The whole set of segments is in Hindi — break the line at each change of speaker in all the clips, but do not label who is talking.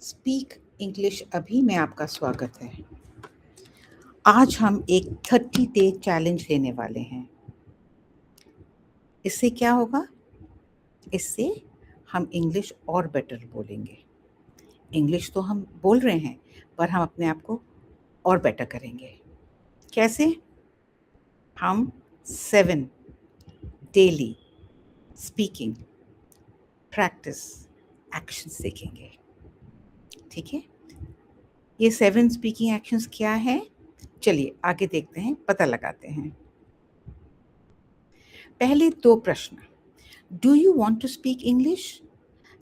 स्पीक इंग्लिश अभी में आपका स्वागत है। आज हम एक 30 डे चैलेंज लेने वाले हैं। इससे क्या होगा? इससे हम इंग्लिश और बेटर बोलेंगे। इंग्लिश तो हम बोल रहे हैं, पर हम अपने आप को और बेटर करेंगे। कैसे? हम 7 डेली स्पीकिंग प्रैक्टिस एक्शन सीखेंगे। ठीक है? ये 7 स्पीकिंग एक्शंस क्या है? चलिए आगे देखते हैं, पता लगाते हैं। पहले 2 प्रश्न। Do you want to speak English?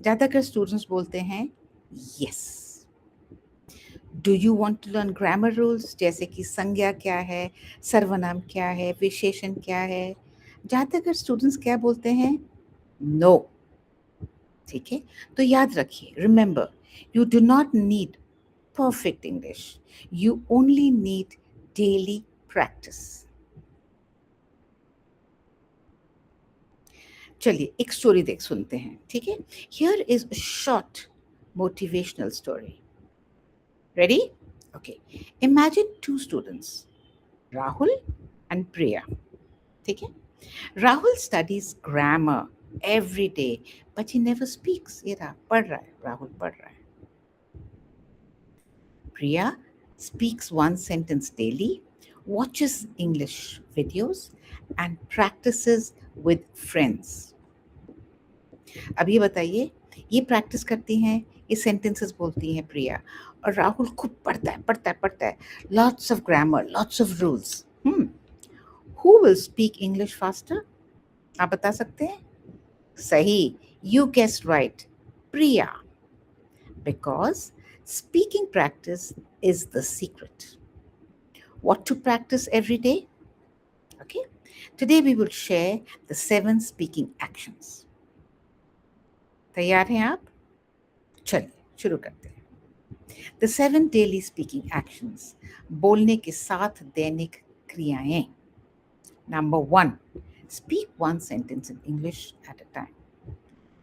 ज़्यादातर स्टूडेंट्स बोलते हैं yes. Do you want to learn grammar rules, जैसे कि संज्ञा क्या है, सर्वनाम क्या है, विशेषण क्या है? ज़्यादातर स्टूडेंट्स क्या बोलते हैं? नो। ठीक है, तो याद रखिए, remember, you do not need perfect English, you only need daily practice. चलिए एक स्टोरी सुनते हैं। ठीक है, here is a short motivational story. Ready? Okay, imagine 2 students, Rahul and Priya. ठीक है, Rahul studies grammar every day but he never speaks. ये रहा, पढ़ रहा है, राहुल पढ़ रहा है। प्रिया speaks one sentence daily, watches English videos and practices with friends. अब ये बताइए, ये प्रैक्टिस करती हैं, ये सेंटेंसेस बोलती हैं प्रिया, और राहुल खूब पढ़ता है, lots of grammar, lots of rules. Who will speak English faster? आप बता सकते हैं? सही, you guessed right, Priya, because speaking practice is the secret. What to practice every day? Okay, today we will share the 7 speaking actions. तैयार हैं आप? चलिए शुरू करते हैं। The 7 daily speaking actions, बोलने के 7 दैनिक क्रियाएं। Number 1, speak one sentence in English at a time.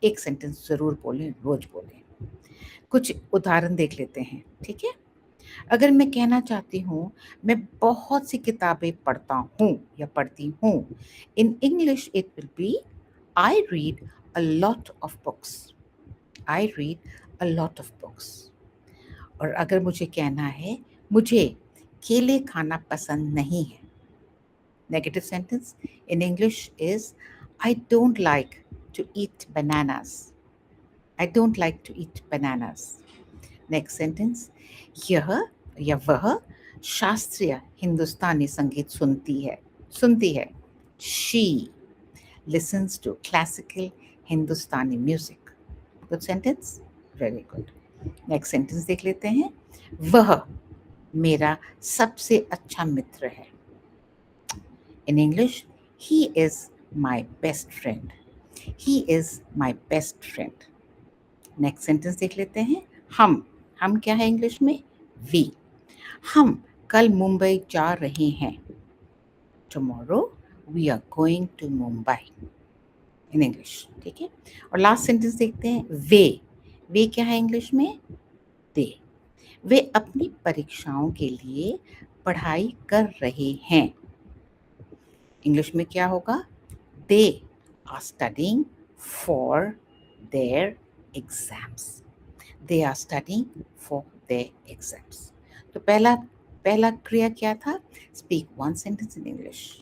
एक सेंटेंस जरूर बोलें, रोज बोलें। कुछ उदाहरण देख लेते हैं। ठीक है, अगर मैं कहना चाहती हूँ मैं बहुत सी किताबें पढ़ता हूँ या पढ़ती हूँ, in English it will be I read a lot of books. I read a lot of books. और अगर मुझे कहना है मुझे केले खाना पसंद नहीं है, negative sentence in English is I don't like to eat bananas. I don't like to eat bananas. Next sentence, यह या वह शास्त्रीय हिंदुस्तानी संगीत सुनती है। She listens to classical Hindustani music. Good sentence, very good. Next sentence देख लेते हैं, वह मेरा सबसे अच्छा मित्र है। In English, he is my best friend. He is my best friend. Next sentence देख लेते हैं, हम क्या है इंग्लिश में? वी। हम कल मुंबई जा रहे हैं। Tomorrow we are going to Mumbai in English. ठीक है, और लास्ट सेंटेंस देखते हैं, वे क्या है इंग्लिश में? दे। वे अपनी परीक्षाओं के लिए पढ़ाई कर रहे हैं। इंग्लिश में क्या होगा? They are studying for their exams. They are studying for their exams. तो पहला क्रिया क्या था? Speak one sentence in English.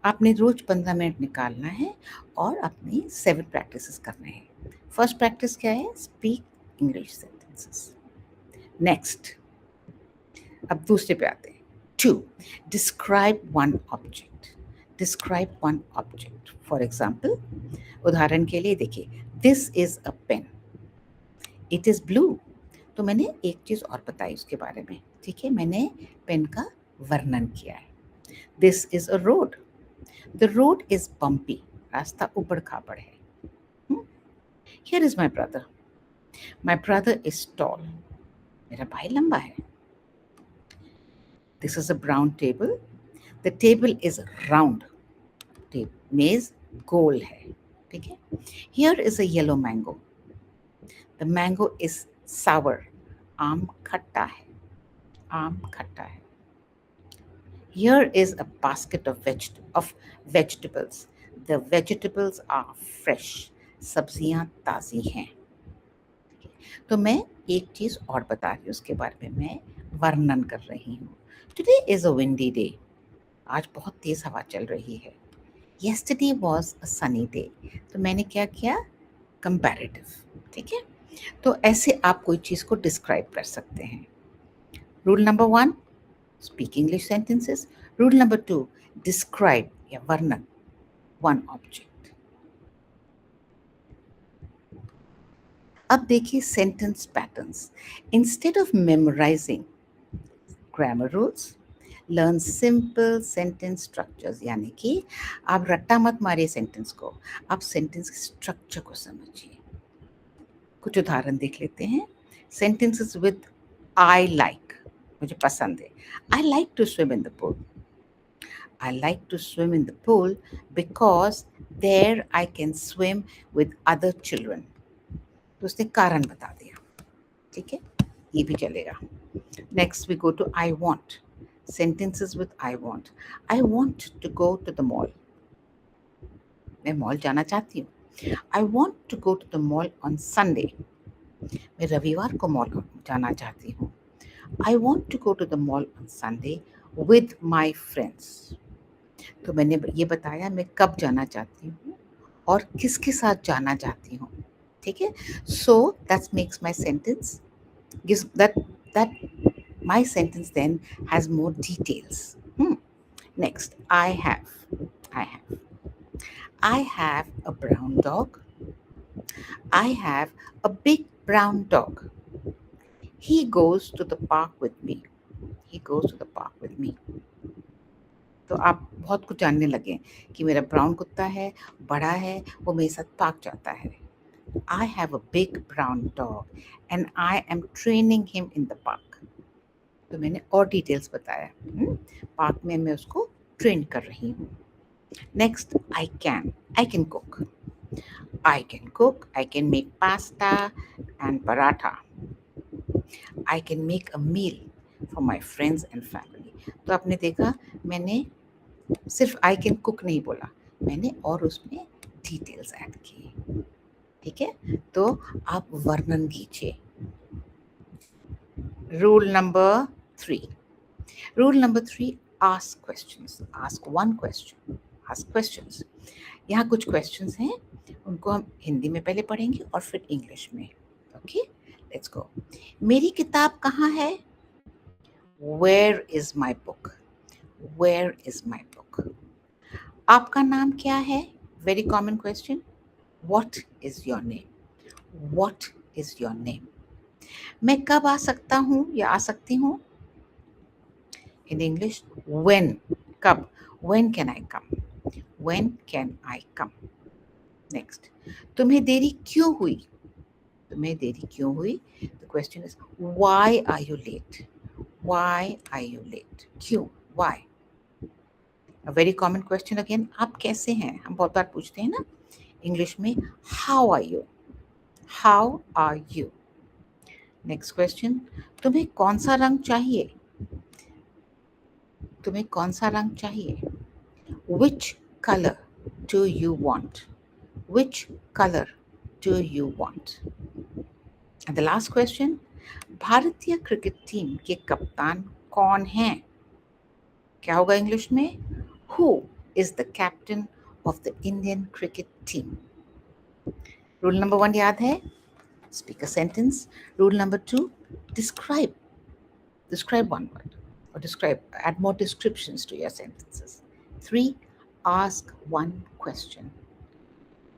आपने रोज 15 मिनट निकालना है और अपनी 7 प्रैक्टिसेस करने हैं। फर्स्ट प्रैक्टिस क्या है? Speak English sentences. नेक्स्ट, अब दूसरे पे आते हैं। 2, describe one object. Describe one object. For example, उदाहरण के लिए देखिए, this is a pen, it is blue. तो मैंने एक चीज और बताई उसके बारे में। ठीक है, मैंने पेन का वर्णन किया है। This is a road, the road is bumpy, रास्ता उबड़ खाबड़ है। Here is my brother is tall, मेरा भाई लंबा है। This is a brown table, the table is round, मेज गोल है। ठीक है, here is a yellow mango, the mango is sour, आम खट्टा है, आम खट्टा है। Here is a basket of vegetables. The vegetables are fresh. सब्जियां ताज़ी हैं। तो मैं एक चीज़ और बता रही हूँ, उसके बारे में मैं वर्णन कर रही हूँ। Today is a windy day. आज बहुत तेज़ हवा चल रही है। Yesterday was a sunny day. तो मैंने क्या किया? Comparative, ठीक है? तो ऐसे आप कोई चीज़ को डिस्क्राइब कर सकते हैं। Rule number 1, speak English sentences. Rule number 2, describe या वर्णन one object. अब देखिए sentence patterns. Instead of memorising grammar rules, learn simple sentence structures. यानी कि आप रट्टा मत मारिए सेंटेंस को, आप सेंटेंस के स्ट्रक्चर को समझिए. कुछ उदाहरण देख लेते हैं. सेंटेंसेस विद आई लाइक, मुझे पसंद है. I like to swim in the pool. I like to swim in the pool because there I can swim with other children. तो उसने कारण बता दिया, ठीक है, ये भी चलेगा. Next we go to I want. Sentences with I want. I want to go to the mall. मैं मॉल जाना चाहती हूँ. I want to go to the mall on Sunday. मैं रविवार को मॉल जाना चाहती हूँ. I want to go to the mall on Sunday with my friends. तो मैंने ये बताया मैं कब जाना चाहती हूँ और किसके साथ जाना चाहती हूँ, ठीक है. So that makes my sentence, gives that my sentence then has more details. Next, I have a brown dog. I have a big brown dog. He goes to the park with me. He goes to the park with me. तो आप बहुत कुछ जानने लगे कि मेरा ब्राउन कुत्ता है, बड़ा है, वो मेरे साथ पार्क जाता है. I have a big brown dog and I am training him in the park. तो मैंने और डिटेल्स बताया. पार्क में मैं उसको ट्रेन कर रही हूँ. Next, I can cook. I can make pasta and paratha. I can make a meal for my friends and family. तो आपने देखा मैंने सिर्फ आई कैन कुक नहीं बोला, मैंने और उसमें डिटेल्स ऐड किए, ठीक है. तो आप वर्णन कीजिए. Rule number 3, ask questions. Ask one question, ask questions. यहाँ कुछ क्वेश्चंस हैं, उनको हम हिंदी में पहले पढ़ेंगे और फिर इंग्लिश में. Okay, let's go. मेरी किताब कहाँ है? Where is my book? Where is my book? आपका नाम क्या है? Very common question. What is your name? What is your name? मैं कब आ सकता हूँ या आ सकती हूँ? इन इंग्लिश, व्हेन, कब. When can I come? When can I come? Next, तुम्हें देरी क्यों हुई? तुम्हें देरी क्यों हुई? The question is why are you late? Why are you late? क्यों? Why? A very common question again, आप कैसे हैं? हम बहुत बार पूछते हैं ना इंग्लिश में. How are you? How are you? Next question, तुम्हें कौन सा रंग चाहिए? तुम्हें कौन सा रंग चाहिए? Which color do you want? Which color do you want? And the last question, भारतीय क्रिकेट टीम के कप्तान कौन हैं? क्या होगा इंग्लिश में? Who is the captain of the Indian cricket team? Rule number 1 याद है? Speak a sentence. Rule number 2, describe. Describe one word or add more descriptions to your sentences. 3, ask one question.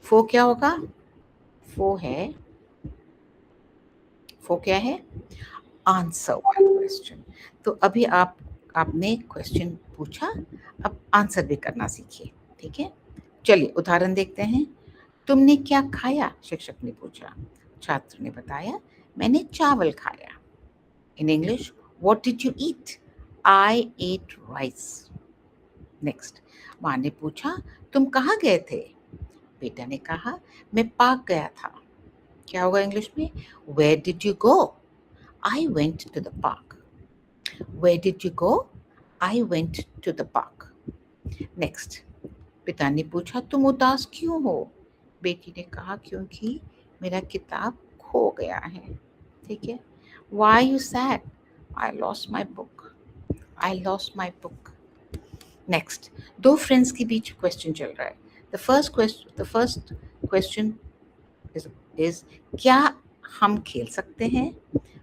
4 क्या होगा? 4 क्या है? Answer one question. तो अभी आपने क्वेश्चन पूछा, अब आंसर भी करना सीखिए, ठीक है. चलिए उदाहरण देखते हैं. तुमने क्या खाया? शिक्षक ने पूछा. छात्र ने बताया, मैंने चावल खाया. In English, what did you eat? I ate rice. Next, माँ ने पूछा, तुम कहाँ गए थे? बेटा ने कहा, मैं पार्क गया था. क्या होगा इंग्लिश में? Where did you go? I went to the park. Where did you go? I went to the park. Next. पिता ने पूछा तुम उदास क्यों हो? बेटी ने कहा क्योंकि मेरा किताब खो गया है। ठीक है? Why are you sad? I lost my book. I lost my book. Next, दो फ्रेंड्स के बीच क्वेश्चन चल रहा है। द फर्स्ट क्वेश्चन इज क्या हम खेल सकते हैं?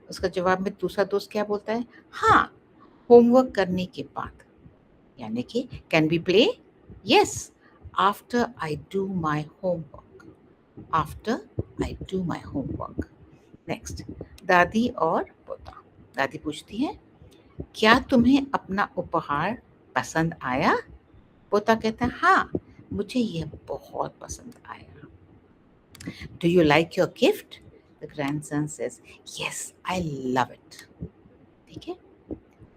उसका जवाब में दूसरा दोस्त क्या बोलता है? हाँ, होमवर्क करने के बाद। यानी कि can be play? Yes, after I do my homework. After I do my homework. Next, दादी और पोता। दादी पूछती है क्या तुम्हें अपना उपहार पसंद आया? पोता कहता है हाँ, मुझे यह बहुत पसंद आया। Do you like your gift? The grandson says yes, I love it. ठीक है?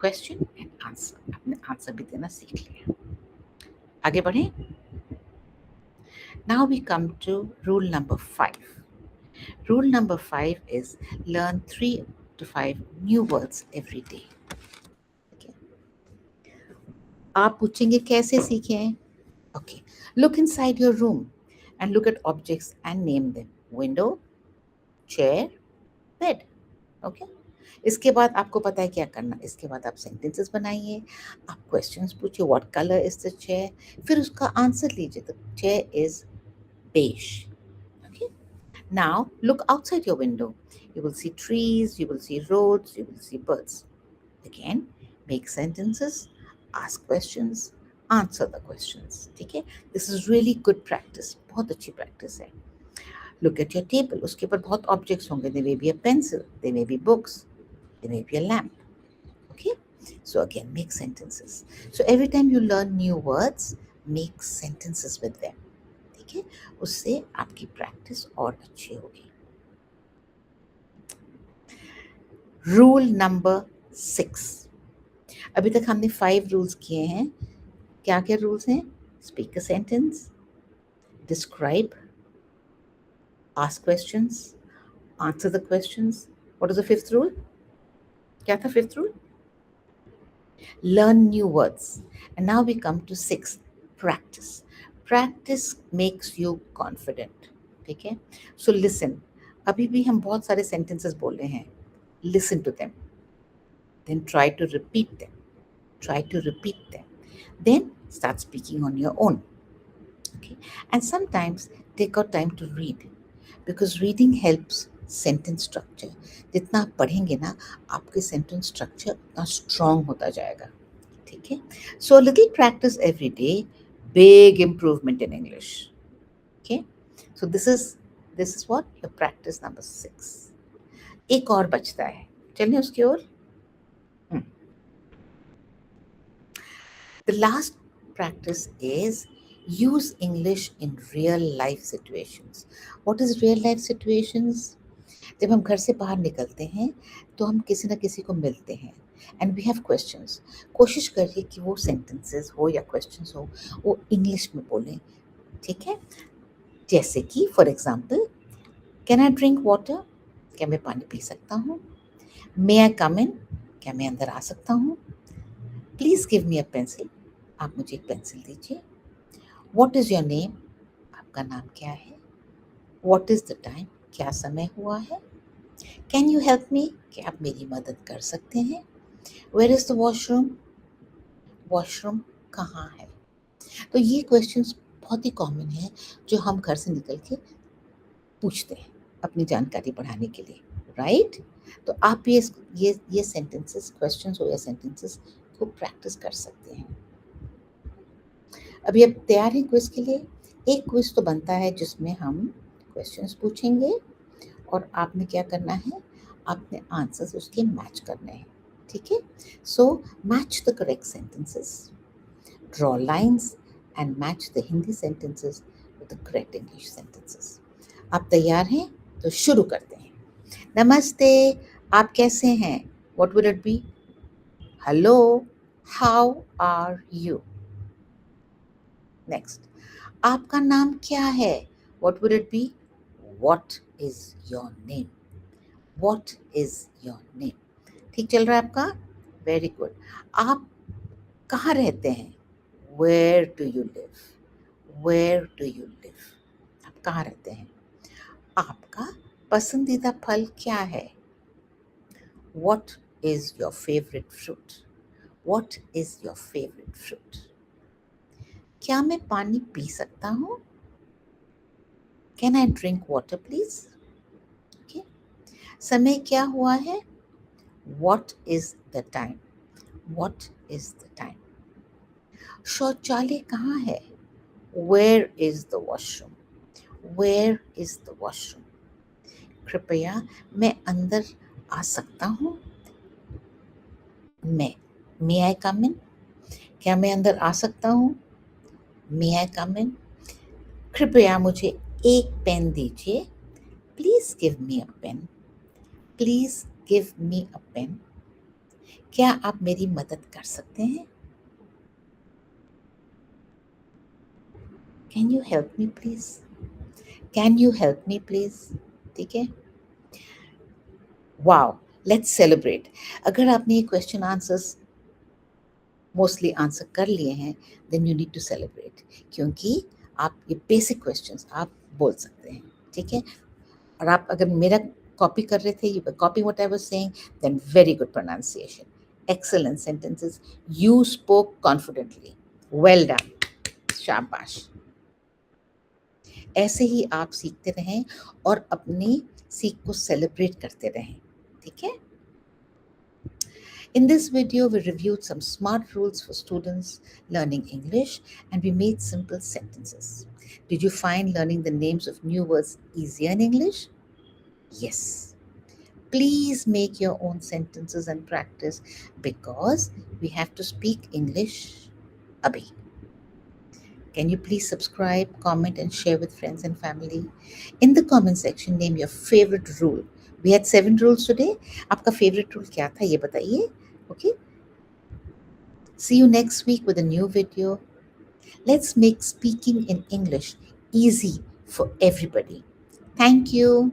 क्वेश्चन एंड आंसर, आपने आंसर भी देना सीख लिया। आगे बढ़े। Now we come to rule number 5. Rule number 5 is learn 3 to 5 new words every day. Okay. आप पूछेंगे कैसे सीखें? Okay. Look inside your room and look at objects and name them. Window, chair, bed. Okay. इसके बाद आपको पता है क्या करना। इसके बाद आप सेंटेंसेस बनाइए, आप क्वेश्चंस पूछिए what colour is the chair, फिर उसका आंसर लीजिए। The chair is beige. Okay. Now look outside your window. You will see trees, you will see roads, you will see birds. Again, make sentences, ask questions, answer the questions. ठीक है? This is really good practice. बहुत अच्छी practice है। Look at your table. उसके ऊपर बहुत objects होंगे. There may be a pencil, there may be books, there may be a lamp. Okay? So again, make sentences. So every time you learn new words, make sentences with them. ठीक है? उससे आपकी practice और अच्छी होगी। Rule number 6। अभी तक हमने 5 रूल्स किए हैं। क्या क्या रूल्स हैं? Speak a sentence, describe, ask questions, answer the questions. What is the 5th rule? क्या था 5th rule? Learn new words. And now we come to 6, practice. Practice makes you confident. ठीक है? So listen. अभी भी हम बहुत सारे सेंटेंसेस बोल रहे हैं। Listen to them, then try to repeat them. Try to repeat them. Then start speaking on your own. Okay? And sometimes take out time to read because reading helps sentence structure. जितना आप पढ़ेंगे ना, आपके sentence structure उतना strong होता जाएगा। ठीक है? So little practice every day, big improvement in English. Okay? So this is what your practice number 6. एक और बचता है, चलिए उसकी ओर। The last practice is use English in real life situations. What is real life situations? जब हम घर से बाहर निकलते हैं तो हम किसी न किसी को मिलते हैं एंड वी हैव क्वेश्चंस। कोशिश करिए कि वो सेंटेंसेस हो या क्वेश्चंस हो वो इंग्लिश में बोलें। ठीक है? जैसे कि for example, can I drink water? क्या मैं पानी पी सकता हूँ? मे आई कम इन? क्या मैं अंदर आ सकता हूँ? Please give me a pencil. आप मुझे एक पेंसिल दीजिए। What is your name? आपका नाम क्या है? What is the time? क्या समय हुआ है? Can you help me? क्या आप मेरी मदद कर सकते हैं? Where is the washroom? Washroom कहाँ है? तो ये क्वेश्चंस बहुत ही कॉमन है जो हम घर से निकल के पूछते हैं अपनी जानकारी बढ़ाने के लिए, राइट? तो आप ये सेंटेंसेस, क्वेश्चंस हो या सेंटेंसेस को प्रैक्टिस कर सकते हैं। अभी आप तैयार हैं क्विज के लिए? एक क्विज तो बनता है जिसमें हम क्वेश्चंस पूछेंगे और आपने क्या करना है, आपने आंसर्स उसके मैच करने हैं। ठीक है? So match the correct sentences, draw lines and match the Hindi sentences with the correct English sentences. आप तैयार हैं? तो शुरू करते हैं। नमस्ते, आप कैसे हैं? What would it be? Hello, how are you? Next, आपका नाम क्या है? What would it be? What is your name? What is your name? ठीक चल रहा है आपका? Very good. आप कहाँ रहते हैं? Where do you live? Where do you live? आप कहाँ रहते हैं? आपका पसंदीदा फल क्या है? What is your favorite fruit? What is your favorite fruit? क्या मैं पानी पी सकता हूँ? Can I drink water please? Okay. समय क्या हुआ है? What is the time? What is the time? शौचालय कहाँ है? Where is the washroom? Where is the washroom? कृपया मैं अंदर आ सकता हूँ? May I come in? क्या मैं अंदर आ सकता हूँ? May I come in? कृपया मुझे एक पेन दीजिए. Please give me a pen. Please give me a pen. क्या आप मेरी मदद कर सकते हैं? Can you help me please? Can you help me please? ठीक है? Wow, let's celebrate. अगर आपने ये क्वेश्चन आंसर्स मोस्टली आंसर कर लिए हैं, then you need to celebrate, क्योंकि आप ये बेसिक क्वेश्चंस आप बोल सकते हैं. ठीक है? और आप अगर मेरा कॉपी कर रहे थे, you copy what I was saying, then very good pronunciation, excellent sentences, you spoke confidently, well done, शाबाश. ऐसे ही आप सीखते रहें और अपनी सीख को सेलिब्रेट करते रहें. ठीक है? In this video, we reviewed some smart rules for students learning English, and we made simple sentences. Did you find learning the names of new words easier in English? Yes. Please make your own sentences and practice, because we have to speak English abhi. Can you please subscribe, comment, and share with friends and family? In the comment section, name your favorite rule. We had 7 rules today. आपका favorite rule क्या था ये बताइए. Okay. See you next week with a new video. Let's make speaking in English easy for everybody. Thank you.